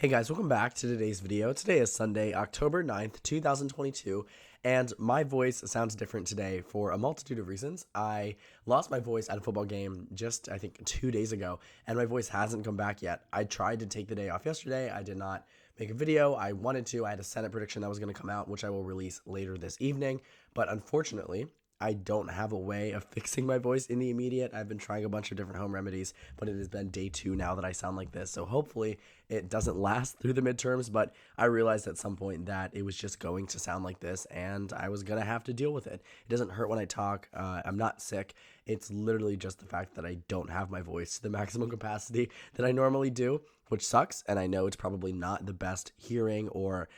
Hey guys, welcome back to today's video. Today is Sunday, October 9th, 2022, and my voice sounds different today for a multitude of reasons. I lost my voice at a football game just, I think, 2 days ago, and my voice hasn't come back yet. I tried to take the day off yesterday. I did not make a video. I wanted to. I had a Senate prediction that was going to come out, which I will release later this evening, but unfortunately, I don't have a way of fixing my voice in the immediate. I've been trying a bunch of different home remedies, but it has been day 2 now that I sound like this. So hopefully it doesn't last through the midterms, but I realized at some point that it was just going to sound like this and I was going to have to deal with it. It doesn't hurt when I talk. I'm not sick. It's literally just the fact that I don't have my voice to the maximum capacity that I normally do, which sucks. And I know it's probably not the best hearing or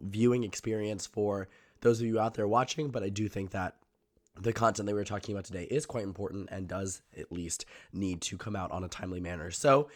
viewing experience for those of you out there watching, but I do think that the content that we were talking about today is quite important and does at least need to come out on a timely manner. So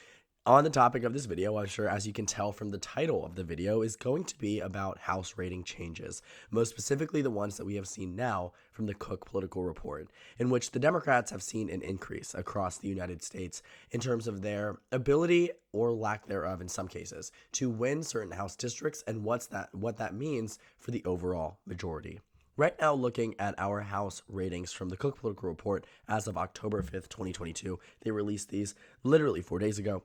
on the topic of this video, I'm sure as you can tell from the title of the video, is going to be about House rating changes, most specifically the ones that we have seen now from the Cook Political Report, in which the Democrats have seen an increase across the United States in terms of their ability or lack thereof in some cases to win certain House districts and what that means for the overall majority. Right now, looking at our House ratings from the Cook Political Report as of October 5th, 2022, they released these literally 4 days ago.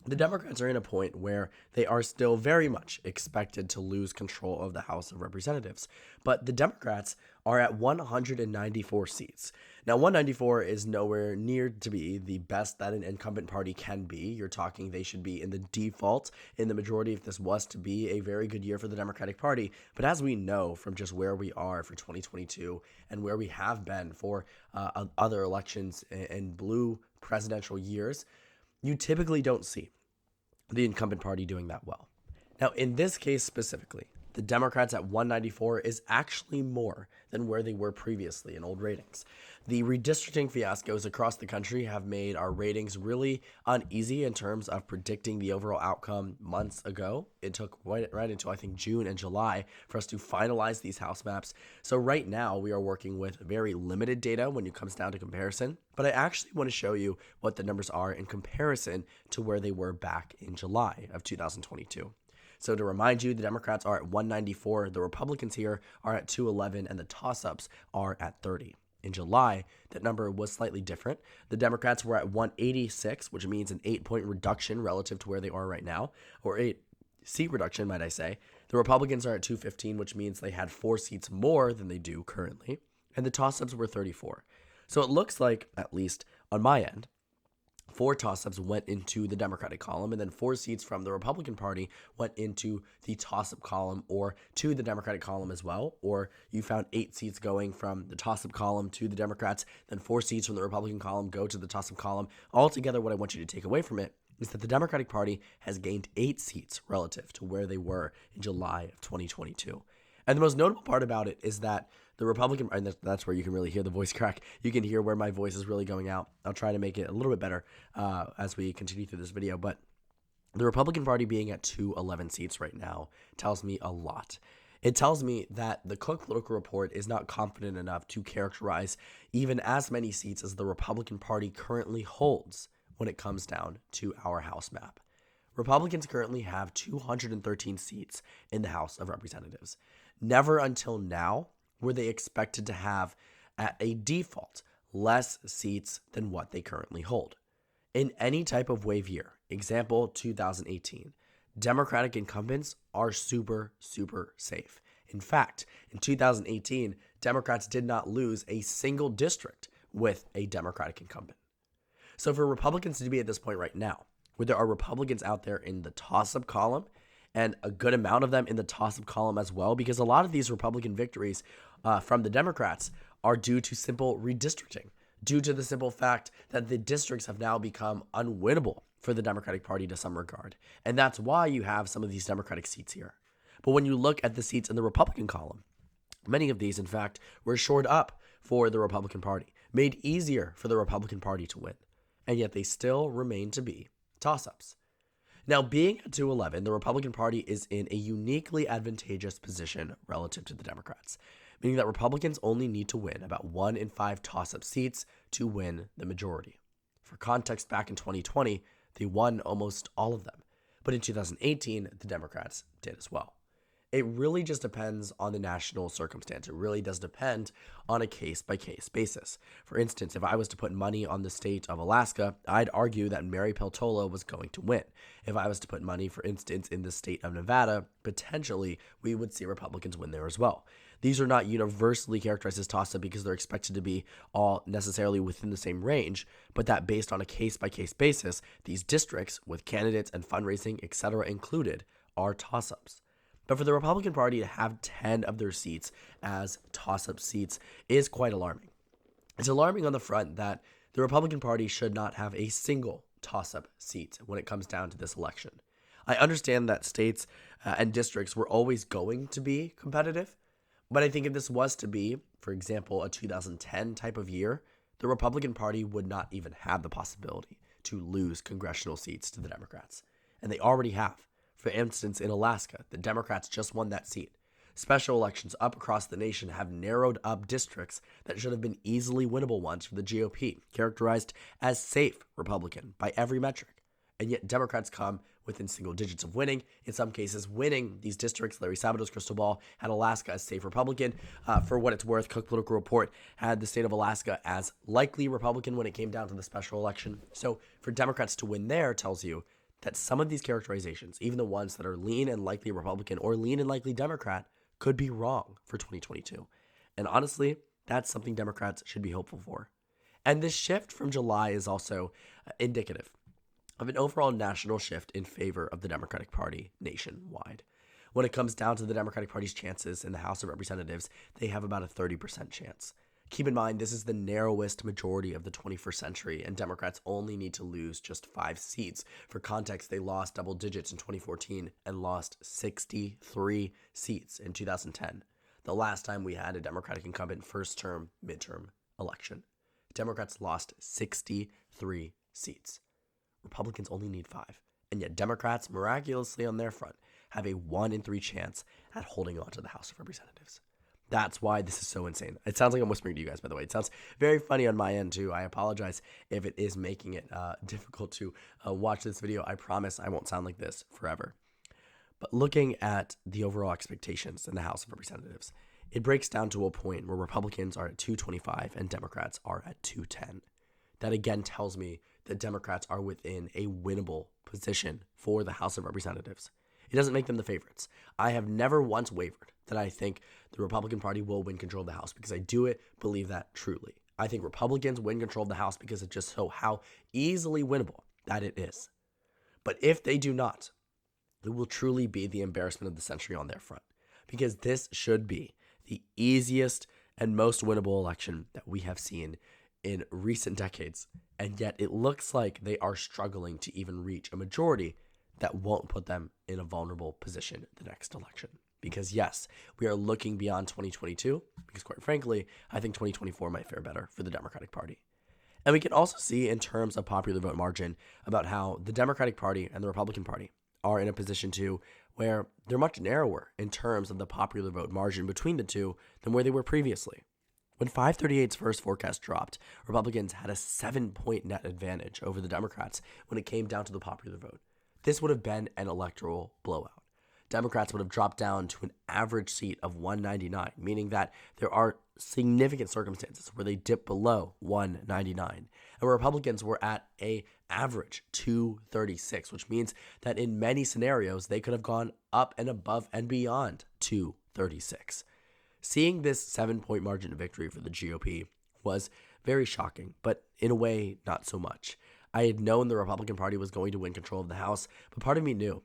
The Democrats are in a point where they are still very much expected to lose control of the House of Representatives, but the Democrats are at 194 seats. Now, 194 is nowhere near to be the best that an incumbent party can be. You're talking they should be in the default in the majority if this was to be a very good year for the Democratic Party. But as we know from just where we are for 2022 and where we have been for other elections in blue presidential years, you typically don't see the incumbent party doing that well. Now, in this case specifically, the Democrats at 194 is actually more than where they were previously in old ratings. The redistricting fiascos across the country have made our ratings really uneasy in terms of predicting the overall outcome months ago. It took right until I think June and July for us to finalize these House maps. So right now we are working with very limited data when it comes down to comparison, but I actually want to show you what the numbers are in comparison to where they were back in July of 2022. So to remind you, the Democrats are at 194, the Republicans here are at 211, and the toss-ups are at 30. In July, that number was slightly different. The Democrats were at 186, which means an 8-point reduction relative to where they are right now, or 8-seat reduction, might I say. The Republicans are at 215, which means they had 4 seats more than they do currently, and the toss-ups were 34. So it looks like, at least on my end, 4 toss-ups went into the Democratic column, and then 4 seats from the Republican Party went into the toss-up column or to the Democratic column as well. Or you found 8 seats going from the toss-up column to the Democrats, then 4 seats from the Republican column go to the toss-up column. Altogether, what I want you to take away from it is that the Democratic Party has gained 8 seats relative to where they were in July of 2022. And the most notable part about it is that the Republican, and that's where you can really hear the voice crack. You can hear where my voice is really going out. I'll try to make it a little bit better as we continue through this video. But the Republican Party being at 211 seats right now tells me a lot. It tells me that the Cook Political Report is not confident enough to characterize even as many seats as the Republican Party currently holds when it comes down to our House map. Republicans currently have 213 seats in the House of Representatives. Never until now were they expected to have, at a default, less seats than what they currently hold. In any type of wave year, example 2018, Democratic incumbents are super, super safe. In fact, in 2018, Democrats did not lose a single district with a Democratic incumbent. So for Republicans to be at this point right now, where there are Republicans out there in the toss-up column, and a good amount of them in the toss-up column as well, because a lot of these Republican victories from the Democrats are due to simple redistricting, due to the simple fact that the districts have now become unwinnable for the Democratic Party to some regard. And that's why you have some of these Democratic seats here. But when you look at the seats in the Republican column, many of these, in fact, were shored up for the Republican Party, made easier for the Republican Party to win, and yet they still remain to be toss-ups. Now, being at 211, the Republican Party is in a uniquely advantageous position relative to the Democrats, meaning that Republicans only need to win about 1 in 5 toss-up seats to win the majority. For context, back in 2020, they won almost all of them. But in 2018, the Democrats did as well. It really just depends on the national circumstance. It really does depend on a case-by-case basis. For instance, if I was to put money on the state of Alaska, I'd argue that Mary Peltola was going to win. If I was to put money, for instance, in the state of Nevada, potentially we would see Republicans win there as well. These are not universally characterized as toss-up because they're expected to be all necessarily within the same range, but that based on a case-by-case basis, these districts with candidates and fundraising, etc. included, are toss-ups. But for the Republican Party to have 10 of their seats as toss-up seats is quite alarming. It's alarming on the front that the Republican Party should not have a single toss-up seat when it comes down to this election. I understand that states and districts were always going to be competitive, but I think if this was to be, for example, a 2010 type of year, the Republican Party would not even have the possibility to lose congressional seats to the Democrats. And they already have. For instance, in Alaska, the Democrats just won that seat. Special elections up across the nation have narrowed up districts that should have been easily winnable ones for the GOP, characterized as safe Republican by every metric. And yet Democrats come within single digits of winning, in some cases winning these districts. Larry Sabato's crystal ball had Alaska as safe Republican. For what it's worth, Cook Political Report had the state of Alaska as likely Republican when it came down to the special election. So for Democrats to win there tells you that some of these characterizations, even the ones that are lean and likely Republican or lean and likely Democrat, could be wrong for 2022. And honestly, that's something Democrats should be hopeful for. And this shift from July is also indicative of an overall national shift in favor of the Democratic Party nationwide. When it comes down to the Democratic Party's chances in the House of Representatives, they have about a 30% chance. Keep in mind, this is the narrowest majority of the 21st century, and Democrats only need to lose just 5 seats. For context, they lost double digits in 2014 and lost 63 seats in 2010, the last time we had a Democratic incumbent first-term midterm election. Democrats lost 63 seats. Republicans only need 5, and yet Democrats, miraculously on their front, have a 1 in 3 chance at holding on to the House of Representatives. That's why this is so insane. It sounds like I'm whispering to you guys, by the way. It sounds very funny on my end, too. I apologize if it is making it difficult to watch this video. I promise I won't sound like this forever. But looking at the overall expectations in the House of Representatives, it breaks down to a point where Republicans are at 225 and Democrats are at 210. That again tells me that Democrats are within a winnable position for the House of Representatives. It doesn't make them the favorites. I have never once wavered that I think the Republican Party will win control of the House because I do believe that truly. I think Republicans win control of the House because it's just so how easily winnable that it is. But if they do not, it will truly be the embarrassment of the century on their front, because this should be the easiest and most winnable election that we have seen in recent decades, and yet it looks like they are struggling to even reach a majority that won't put them in a vulnerable position the next election. Because yes, we are looking beyond 2022, because quite frankly, I think 2024 might fare better for the Democratic Party. And we can also see in terms of popular vote margin about how the Democratic Party and the Republican Party are in a position to where they're much narrower in terms of the popular vote margin between the two than where they were previously. When 538's first forecast dropped, Republicans had a 7-point net advantage over the Democrats when it came down to the popular vote. This would have been an electoral blowout. Democrats would have dropped down to an average seat of 199, meaning that there are significant circumstances where they dip below 199. And Republicans were at a average 236, which means that in many scenarios, they could have gone up and above and beyond 236. Seeing this 7-point margin of victory for the GOP was very shocking, but in a way, not so much. I had known the Republican Party was going to win control of the House, but part of me knew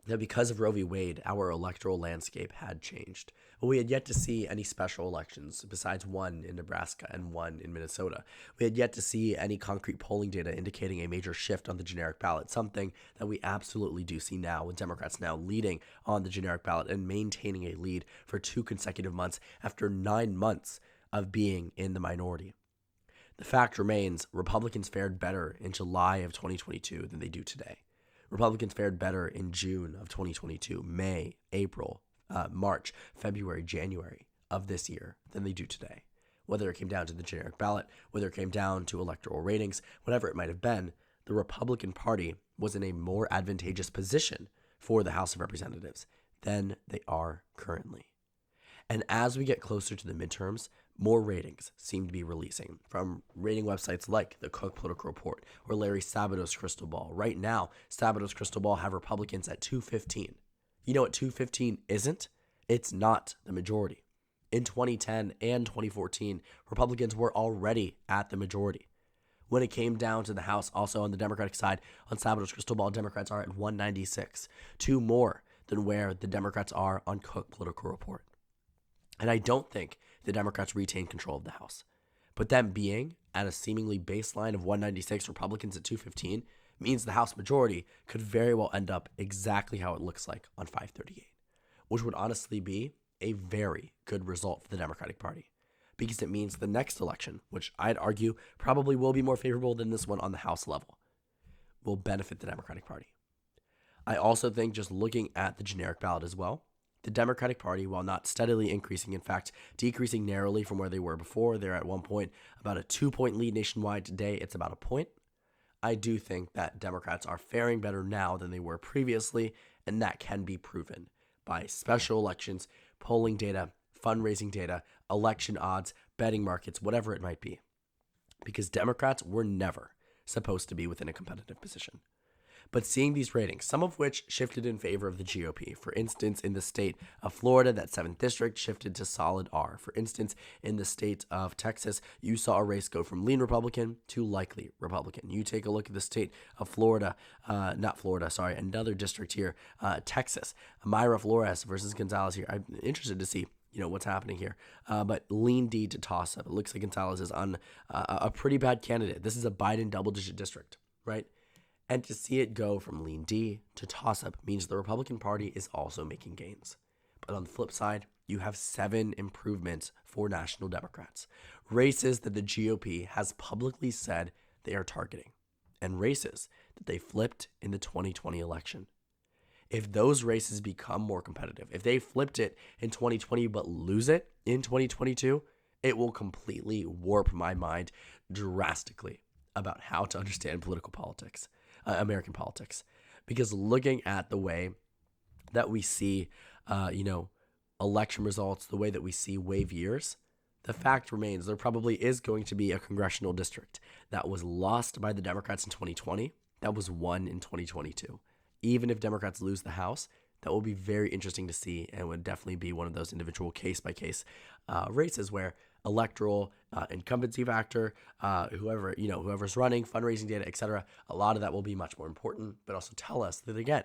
that because of Roe v. Wade, our electoral landscape had changed. But we had yet to see any special elections besides one in Nebraska and one in Minnesota. We had yet to see any concrete polling data indicating a major shift on the generic ballot, something that we absolutely do see now, with Democrats now leading on the generic ballot and maintaining a lead for 2 consecutive months after 9 months of being in the minority. The fact remains, Republicans fared better in July of 2022 than they do today. Republicans fared better in June of 2022, May, April, March, February, January of this year than they do today. Whether it came down to the generic ballot, whether it came down to electoral ratings, whatever it might have been, the Republican Party was in a more advantageous position for the House of Representatives than they are currently. And as we get closer to the midterms, more ratings seem to be releasing from rating websites like the Cook Political Report or Larry Sabato's Crystal Ball. Right now, Sabato's Crystal Ball have Republicans at 215. You know what 215 isn't? It's not the majority. In 2010 and 2014, Republicans were already at the majority. When it came down to the House, also on the Democratic side, on Sabato's Crystal Ball, Democrats are at 196, two more than where the Democrats are on Cook Political Report. And I don't think the Democrats retain control of the House. But them being at a seemingly baseline of 196, Republicans at 215, means the House majority could very well end up exactly how it looks like on 538, which would honestly be a very good result for the Democratic Party, because it means the next election, which I'd argue probably will be more favorable than this one on the House level, will benefit the Democratic Party. I also think, just looking at the generic ballot as well, the Democratic Party, while not steadily increasing, in fact, decreasing narrowly from where they were before, they're at one point about a 2-point lead nationwide. Today, it's about a point. I do think that Democrats are faring better now than they were previously, and that can be proven by special elections, polling data, fundraising data, election odds, betting markets, whatever it might be. Because Democrats were never supposed to be within a competitive position. But seeing these ratings, some of which shifted in favor of the GOP. For instance, in the state of Florida, that 7th district shifted to solid R. For instance, in the state of Texas, you saw a race go from lean Republican to likely Republican. You take a look at the state of Florida, another district here, Texas. Mayra Flores versus Gonzalez here. I'm interested to see what's happening here. But lean D to toss up. It looks like Gonzalez is on a pretty bad candidate. This is a Biden double-digit district, right? And to see it go from lean D to toss-up means the Republican Party is also making gains. But on the flip side, you have 7 improvements for national Democrats. Races that the GOP has publicly said they are targeting, and races that they flipped in the 2020 election. If those races become more competitive, if they flipped it in 2020 but lose it in 2022, it will completely warp my mind drastically about how to understand political politics. American politics, because looking at the way that we see, election results, the way that we see wave years, the fact remains there probably is going to be a congressional district that was lost by the Democrats in 2020 that was won in 2022. Even if Democrats lose the House, that will be very interesting to see, and would definitely be one of those individual case-by-case races where electoral, incumbency factor, whoever's running, fundraising data, etc. A lot of that will be much more important, but also tell us that, again,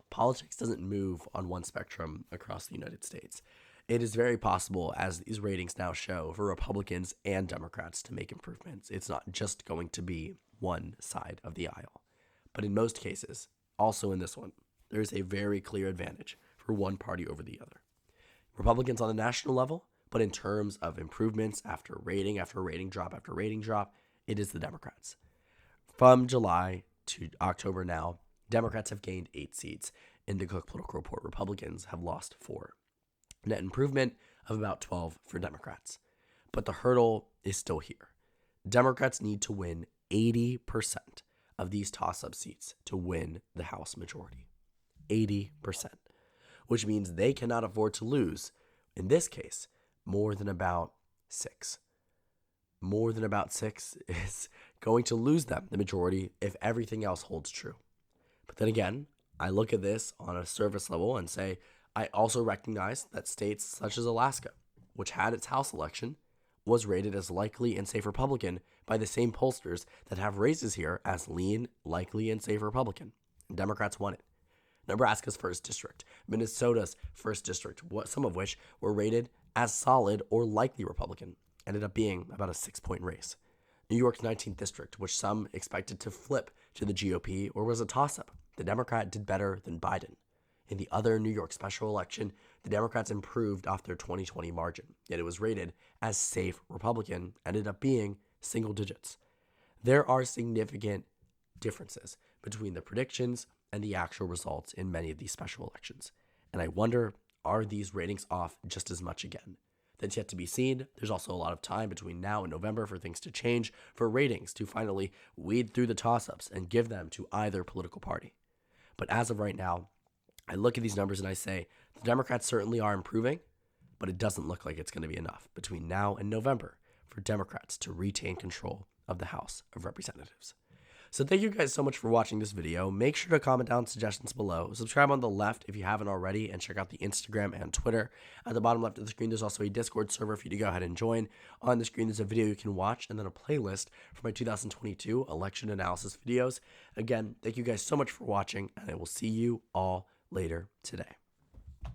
politics doesn't move on one spectrum across the United States. It is very possible, as these ratings now show, for Republicans and Democrats to make improvements. It's not just going to be one side of the aisle. But in most cases, also in this one, there is a very clear advantage for one party over the other. Republicans on the national level, but in terms of improvements after rating drop, it is the Democrats. From July to October now, Democrats have gained 8 seats in the Cook Political Report. Republicans have lost 4. Net improvement of about 12 for Democrats. But the hurdle is still here. Democrats need to win 80% of these toss-up seats to win the House majority. 80%. Which means they cannot afford to lose, in this case, more than about 6. More than about 6 is going to lose them the majority if everything else holds true. But then again, I look at this on a surface level and say, I also recognize that states such as Alaska, which had its House election, was rated as likely and safe Republican by the same pollsters that have races here as lean, likely, and safe Republican. And Democrats won it. Nebraska's 1st district, Minnesota's 1st district, some of which were rated as solid or likely Republican, ended up being about a 6-point race. New York's 19th district, which some expected to flip to the GOP or was a toss-up, the Democrat did better than Biden. In the other New York special election, the Democrats improved off their 2020 margin, yet it was rated as safe Republican, ended up being single digits. There are significant differences between the predictions and the actual results in many of these special elections. And I wonder, are these ratings off just as much again? That's yet to be seen. There's also a lot of time between now and November for things to change, for ratings to finally weed through the toss-ups and give them to either political party. But as of right now, I look at these numbers and I say, the Democrats certainly are improving, but it doesn't look like it's going to be enough between now and November for Democrats to retain control of the House of Representatives. So thank you guys so much for watching this video. Make sure to comment down suggestions below. Subscribe on the left if you haven't already, and check out the Instagram and Twitter. At the bottom left of the screen, there's also a Discord server for you to go ahead and join. On the screen, there's a video you can watch, and then a playlist for my 2022 election analysis videos. Again, thank you guys so much for watching, and I will see you all later today.